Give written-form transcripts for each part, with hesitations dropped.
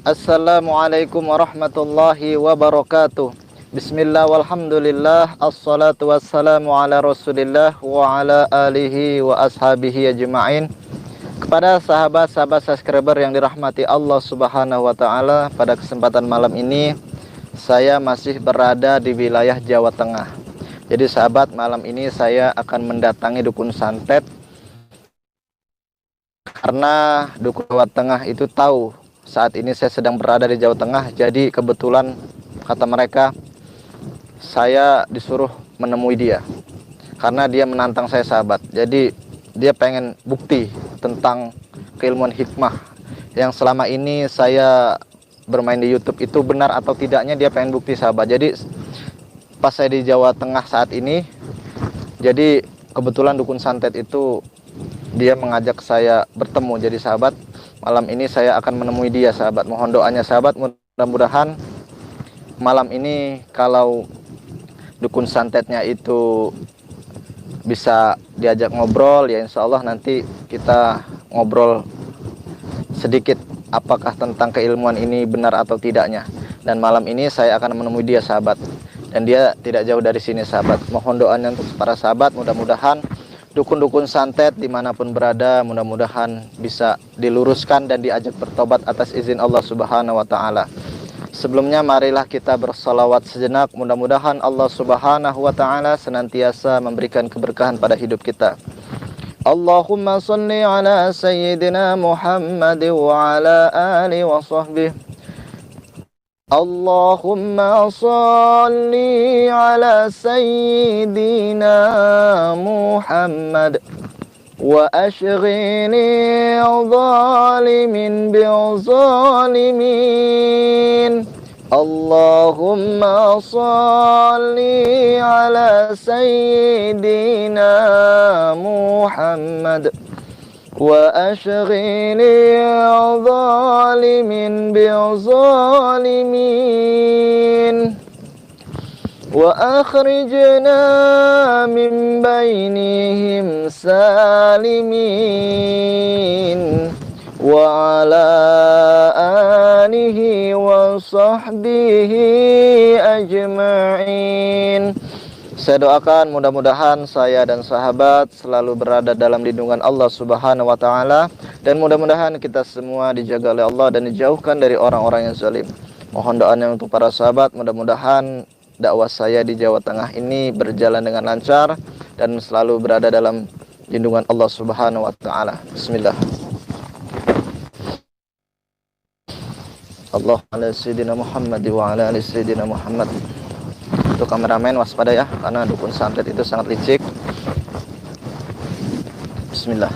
Assalamualaikum warahmatullahi wabarakatuh. Bismillah walhamdulillah. Assalatu wassalamu ala rasulillah wa ala alihi wa ashabihi ajma'in. Kepada sahabat-sahabat subscriber yang dirahmati Allah subhanahu wa ta'ala, pada kesempatan malam ini saya masih berada di wilayah Jawa Tengah. Jadi sahabat, malam ini saya akan mendatangi Dukun Santet, karena Dukun Jawa Tengah itu tahu saat ini saya sedang berada di Jawa Tengah. Jadi kebetulan kata mereka saya disuruh menemui dia karena dia menantang saya sahabat. Jadi dia pengen bukti tentang keilmuan hikmah yang selama ini saya bermain di YouTube itu benar atau tidaknya. Dia pengen bukti sahabat. Jadi pas saya di Jawa Tengah saat ini, jadi kebetulan Dukun Santet itu dia mengajak saya bertemu. Jadi sahabat, malam ini saya akan menemui dia sahabat. Mohon doanya sahabat, mudah-mudahan malam ini kalau Dukun Santetnya itu bisa diajak ngobrol, ya insya Allah nanti kita ngobrol sedikit apakah tentang keilmuan ini benar atau tidaknya. Dan malam ini saya akan menemui dia sahabat, dan dia tidak jauh dari sini sahabat. Mohon doanya untuk para sahabat, mudah-mudahan dukun-dukun santet dimanapun berada, mudah-mudahan bisa diluruskan dan diajak bertobat atas izin Allah subhanahu wa ta'ala. Sebelumnya marilah kita bersalawat sejenak. Mudah-mudahan Allah subhanahu wa ta'ala senantiasa memberikan keberkahan pada hidup kita. Allahumma salli ala sayyidina Muhammad wa ala ali wa sahbihi. Allahumma salli ala sayyidina Muhammad wa ashghini zalimin bil zalimin. Allahumma salli ala sayyidina Muhammad wa ashghini zalimin bil zalimin. Wa akhrijna min bainihim salimin. Wa ala alihi wa sahbihi ajma'in. Saya doakan mudah-mudahan saya dan sahabat selalu berada dalam lindungan Allah subhanahu wa ta'ala, dan mudah-mudahan kita semua dijaga oleh Allah dan dijauhkan dari orang-orang yang zalim. Mohon doanya untuk para sahabat, mudah-mudahan dakwah saya di Jawa Tengah ini berjalan dengan lancar dan selalu berada dalam lindungan Allah subhanahu wa ta'ala. Bismillah. Allah ala sayyidina Muhammad wa ala ali sayyidina Muhammad. Untuk kameramen waspada ya, karena dukun santet itu sangat licik. Bismillah.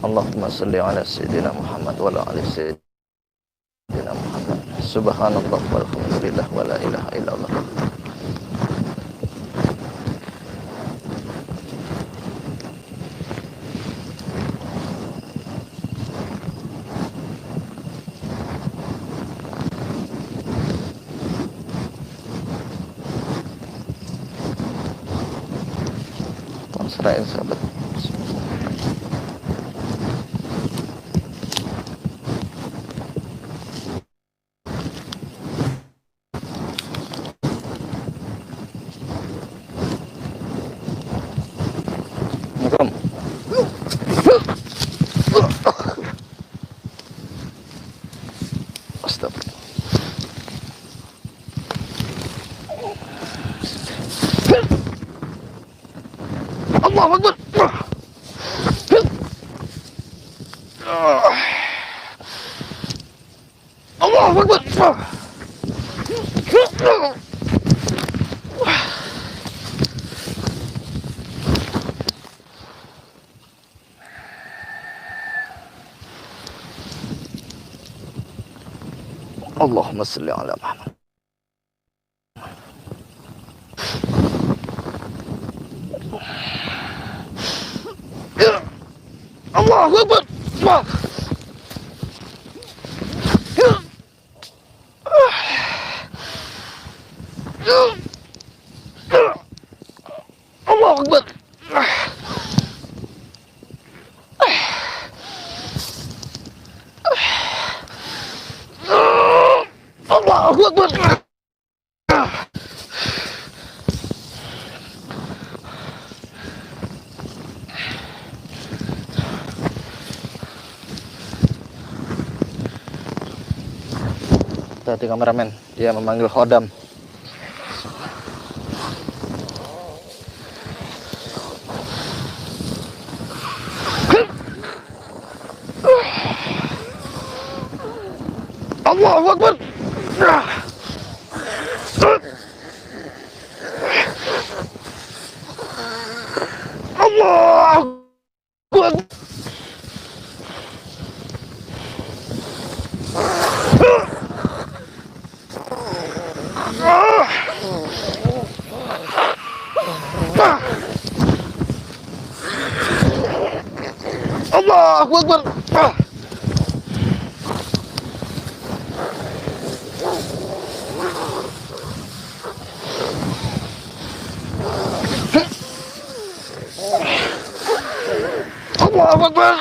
Allahumma salli ala sayyidina Muhammad wa ala ali sayyidina Muhammad. Subhanallah walhamdulillah wa la ilaha illallah. Serahin sahabat. Astagfirullah. Allahu Akbar. Allahu Akbar. Allahumma salli ala Muhammad. Allahu Akbar. Allahu Akbar. Allahu Akbar. Tadi kameramen, dia memanggil khodam. Allahu Akbar. Allahu Akbar. Allahu Akbar. Allahu Akbar.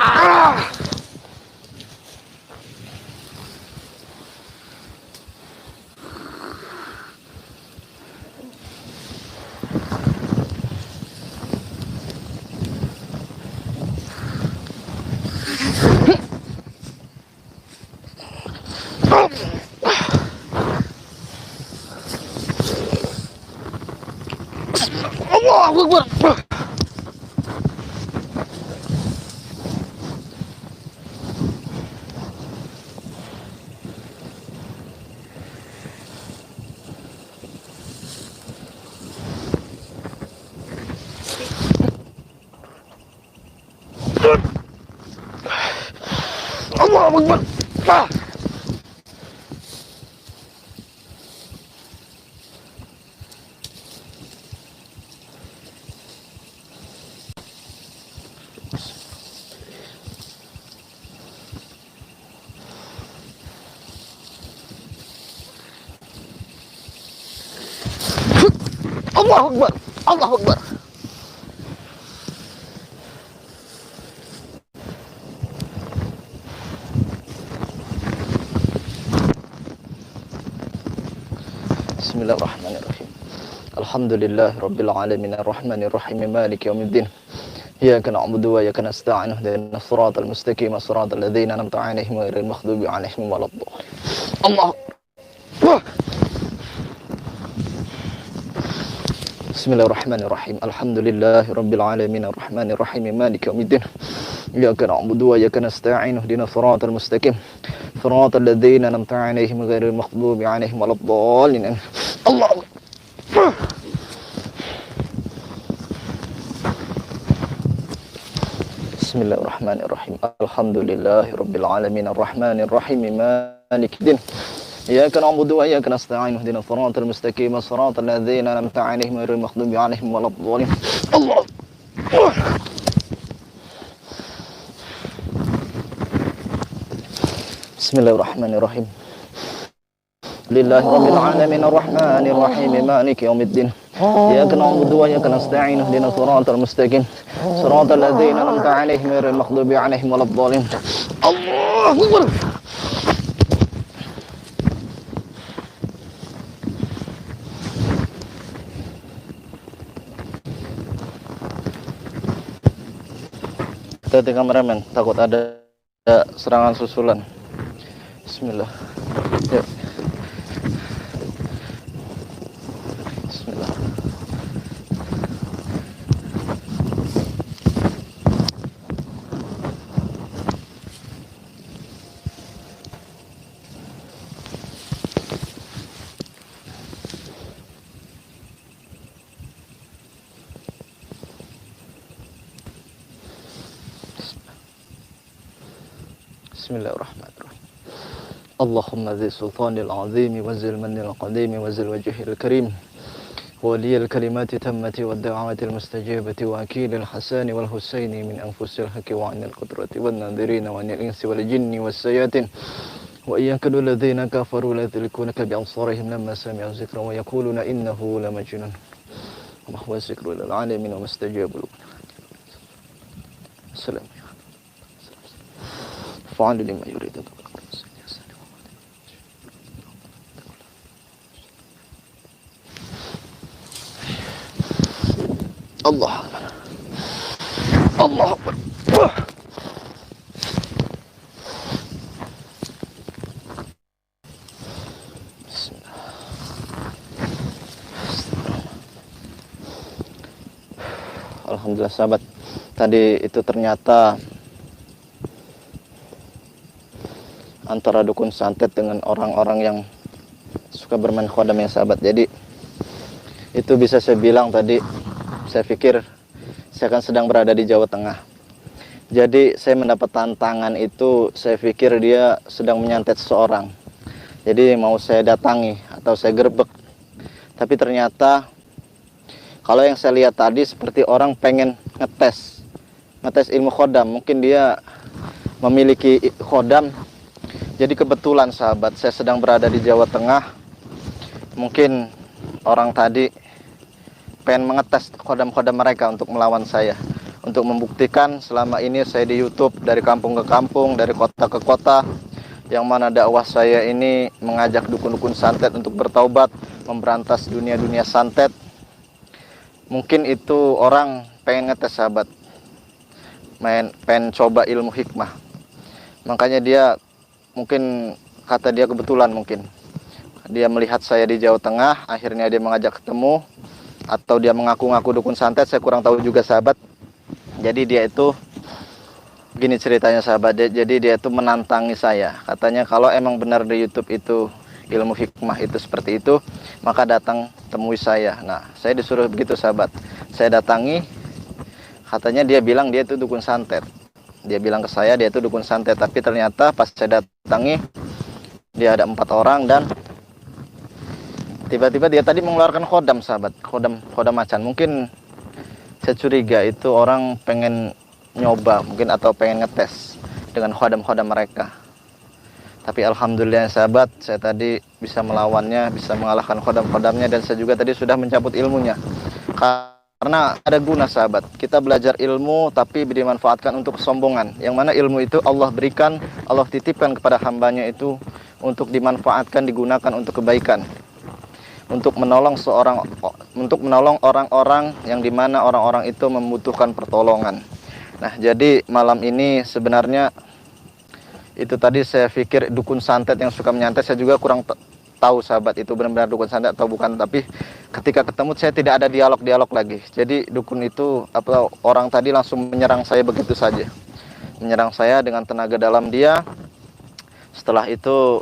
Allahu Akbar. Allahu Akbar. Allahu Akbar. Allahu Akbar. Bismillahirrahmanirrahim. Alhamdulillah rabbil alamin arrahmanir rahim maliki yaumiddin. Iyyaka na'budu wa iyyaka nasta'in ihdinas siratal mustaqim siratal ladzina an'amta 'alaihim ghairil maghdubi 'alaihim waladdallin. Allah. Bismillahirrahmanirrahim. Alhamdulillah rabbil alamin arrahmanir rahim maliki yaumiddin. Iyyaka na'budu wa iyyaka nasta'in ihdinas siratal mustaqim siratal ladzina an'amta 'alaihim ghairil maghdubi 'alaihim waladdallin. Allah. Bismillahirrahmanirrahim. Alhamdulillahi rabbil alamin arrahmanir rahim maliki yaumiddin. Iyyaka na'budu wa iyyaka nasta'in ihdinas siratal mustaqim siratal ladzina an'amta 'alaihim ghairil maghdubi 'alaihim waladdallin. Allah. Bismillahirrahmanirrahim. Lillahi rabbil alamin arrahmanir rahim maliki yaumiddin. Iyyaka na'budu wa iyyaka nasta'in ihdinas siratal mustaqim siratal ladzina an'amta 'alaihim ghairil maghdubi 'alaihim waladdallin. Allahu Akbar. Hati-hati kameramen, takut ada serangan susulan. Bismillah. Yuk. Bismillah. Bismillahirrahmanirrahim. Allahumma dzi sultanil azimi wa zil manil qadimi wa zil wajhil karim ولي الكلمات تمت والدعوات المستجابة وأكيل الحسن والحسين من أنفس الحق وعن القدرة والناظرين وعن الإنس والجن والسياتين وإن يكاد الذين كفروا ليزلقونك بأبصارهم لما سمعوا الذكر ويقولون إنه لمجنون وما هو الذكر للعالمين وما استجابوا له. السلام فعل لما يريد. Allah. Allah Akbar. Alhamdulillah sahabat, tadi itu ternyata antara dukun santet dengan orang-orang yang suka bermain khodam ya sahabat. Jadi itu bisa saya bilang tadi, saya pikir saya kan sedang berada di Jawa Tengah. Jadi saya mendapat tantangan itu, saya pikir dia sedang menyantet seseorang. Jadi mau saya datangi atau saya gerbek. Tapi ternyata kalau yang saya lihat tadi seperti orang pengen ngetes ilmu khodam. Mungkin dia memiliki khodam. Jadi kebetulan sahabat, saya sedang berada di Jawa Tengah. Mungkin orang tadi pengen mengetes khodam-khodam mereka untuk melawan saya. Untuk membuktikan selama ini saya di YouTube dari kampung ke kampung, dari kota ke kota, yang mana dakwah saya ini mengajak dukun-dukun santet untuk bertaubat, memberantas dunia-dunia santet. Mungkin itu orang pengen ngetes sahabat, pengen coba ilmu hikmah. Makanya dia mungkin, kata dia kebetulan mungkin dia melihat saya di Jawa Tengah, akhirnya dia mengajak ketemu, atau dia mengaku-ngaku dukun santet, saya kurang tahu juga sahabat. Jadi dia itu gini ceritanya sahabat, jadi dia itu menantangi saya. Katanya kalau emang benar di YouTube itu ilmu hikmah itu seperti itu, maka datang temui saya. Nah, saya disuruh begitu sahabat. Saya datangi, katanya dia bilang dia itu dukun santet. Dia bilang ke saya dia itu dukun santet, tapi ternyata pas saya datangi dia ada 4 orang dan tiba-tiba dia tadi mengeluarkan khodam sahabat, khodam macan. Mungkin saya curiga itu orang pengen nyoba mungkin, atau pengen ngetes dengan khodam mereka. Tapi alhamdulillah sahabat, saya tadi bisa melawannya, bisa mengalahkan khodam-khodamnya, dan saya juga tadi sudah mencabut ilmunya. Karena ada guna sahabat, kita belajar ilmu tapi dimanfaatkan untuk kesombongan. Yang mana ilmu itu Allah berikan, Allah titipkan kepada hambanya itu untuk dimanfaatkan, digunakan untuk kebaikan. Untuk menolong orang-orang yang dimana orang-orang itu membutuhkan pertolongan. Nah, jadi malam ini sebenarnya itu tadi saya pikir dukun santet yang suka menyantet, saya juga kurang tahu sahabat itu benar-benar dukun santet atau bukan. Tapi ketika ketemu saya tidak ada dialog lagi. Jadi dukun itu atau orang tadi langsung menyerang saya begitu saja. Menyerang saya dengan tenaga dalam dia. Setelah itu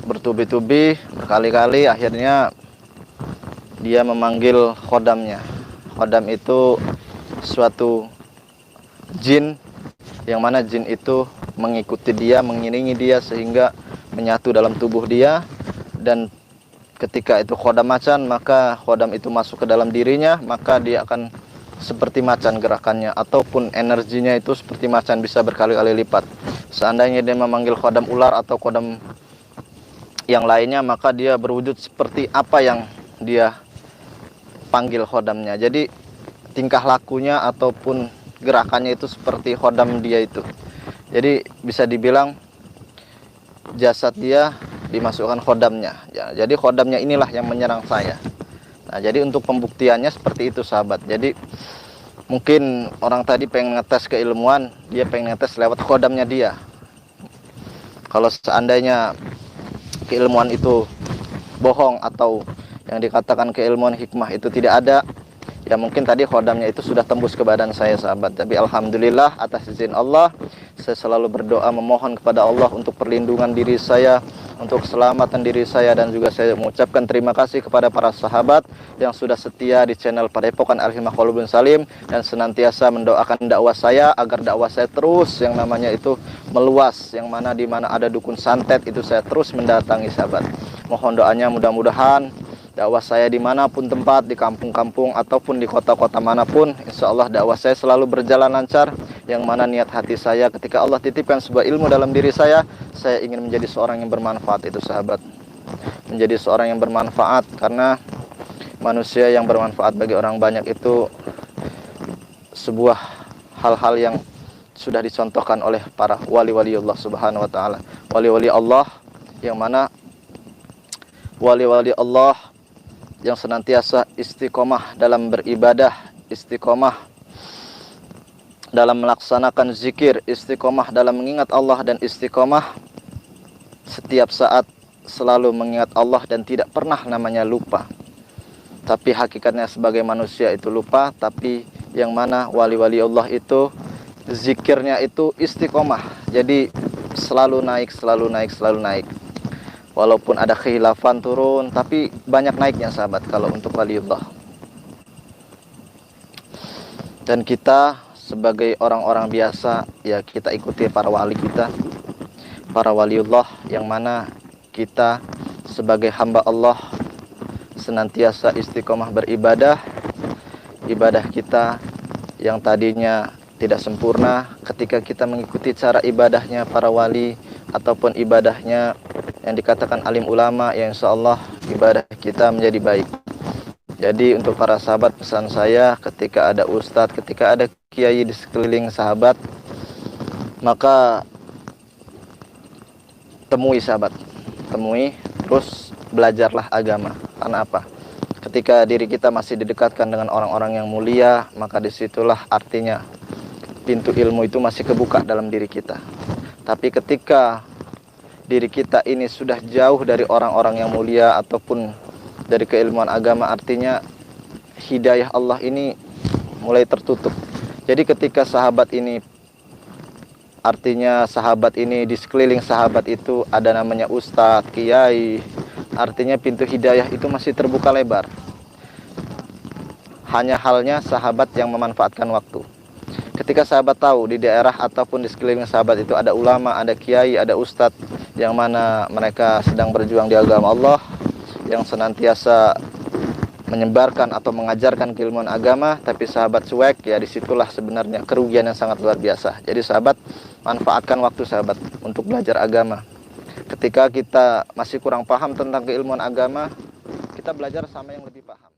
bertubi-tubi, berkali-kali, akhirnya dia memanggil khodamnya. Khodam itu suatu jin, yang mana jin itu mengikuti dia, mengiringi dia sehingga menyatu dalam tubuh dia. Dan ketika itu khodam macan, maka khodam itu masuk ke dalam dirinya, maka dia akan seperti macan gerakannya, ataupun energinya itu seperti macan, bisa berkali-kali lipat. Seandainya dia memanggil khodam ular atau khodam yang lainnya, maka dia berwujud seperti apa yang dia panggil khodamnya. Jadi tingkah lakunya ataupun gerakannya itu seperti khodam dia itu. Jadi bisa dibilang jasad dia dimasukkan khodamnya. Ya, jadi khodamnya inilah yang menyerang saya. Nah, jadi untuk pembuktiannya seperti itu sahabat. Jadi mungkin orang tadi pengen ngetes keilmuan, dia pengen ngetes lewat khodamnya dia. Kalau seandainya keilmuan itu bohong atau yang dikatakan keilmuan hikmah itu tidak ada, ya mungkin tadi khodamnya itu sudah tembus ke badan saya sahabat. Tapi alhamdulillah atas izin Allah, saya selalu berdoa memohon kepada Allah untuk perlindungan diri saya, untuk keselamatan diri saya, dan juga saya mengucapkan terima kasih kepada para sahabat yang sudah setia di channel Padepokan Al-Hikmah Qaulun Salim dan senantiasa mendoakan dakwah saya agar dakwah saya terus yang namanya itu meluas, yang mana di mana ada dukun santet itu saya terus mendatangi sahabat. Mohon doanya mudah-mudahan dakwah saya dimanapun tempat, di kampung-kampung ataupun di kota-kota manapun, insya Allah dakwah saya selalu berjalan lancar. Yang mana niat hati saya ketika Allah titipkan sebuah ilmu dalam diri saya ingin menjadi seorang yang bermanfaat itu sahabat. Menjadi seorang yang bermanfaat, karena manusia yang bermanfaat bagi orang banyak itu sebuah hal-hal yang sudah dicontohkan oleh para wali-wali Allah subhanahu wa ta'ala. Wali-wali Allah yang mana wali-wali Allah yang senantiasa istiqomah dalam beribadah, istiqomah dalam melaksanakan zikir, istiqomah dalam mengingat Allah, dan istiqomah setiap saat selalu mengingat Allah dan tidak pernah namanya lupa. Tapi hakikatnya sebagai manusia itu lupa, tapi yang mana wali-wali Allah itu zikirnya itu istiqomah. Jadi selalu naik, selalu naik, selalu naik. Walaupun ada khilafan turun, tapi banyak naiknya sahabat kalau untuk waliullah. Dan kita sebagai orang-orang biasa, ya kita ikuti para wali kita, para waliullah, yang mana kita sebagai hamba Allah senantiasa istiqomah beribadah. Ibadah kita yang tadinya tidak sempurna, ketika kita mengikuti cara ibadahnya para wali ataupun ibadahnya yang dikatakan alim ulama, ya insya Allah ibadah kita menjadi baik. Jadi untuk para sahabat, pesan saya, ketika ada ustadz, ketika ada kiai di sekeliling sahabat, maka temui sahabat, temui, terus belajarlah agama. Karena apa? Ketika diri kita masih didekatkan dengan orang-orang yang mulia, maka disitulah artinya pintu ilmu itu masih kebuka dalam diri kita. Tapi ketika diri kita ini sudah jauh dari orang-orang yang mulia ataupun dari keilmuan agama, artinya hidayah Allah ini mulai tertutup. Jadi ketika sahabat ini, artinya sahabat ini, di sekeliling sahabat itu ada namanya ustadz, kiai, artinya pintu hidayah itu masih terbuka lebar. Hanya halnya sahabat yang memanfaatkan waktu. Ketika sahabat tahu di daerah ataupun di sekeliling sahabat itu ada ulama, ada kiai, ada ustadz, yang mana mereka sedang berjuang di agama Allah, yang senantiasa menyebarkan atau mengajarkan keilmuan agama, tapi sahabat cuek, ya disitulah sebenarnya kerugian yang sangat luar biasa. Jadi sahabat, manfaatkan waktu sahabat untuk belajar agama. Ketika kita masih kurang paham tentang keilmuan agama, kita belajar sama yang lebih paham.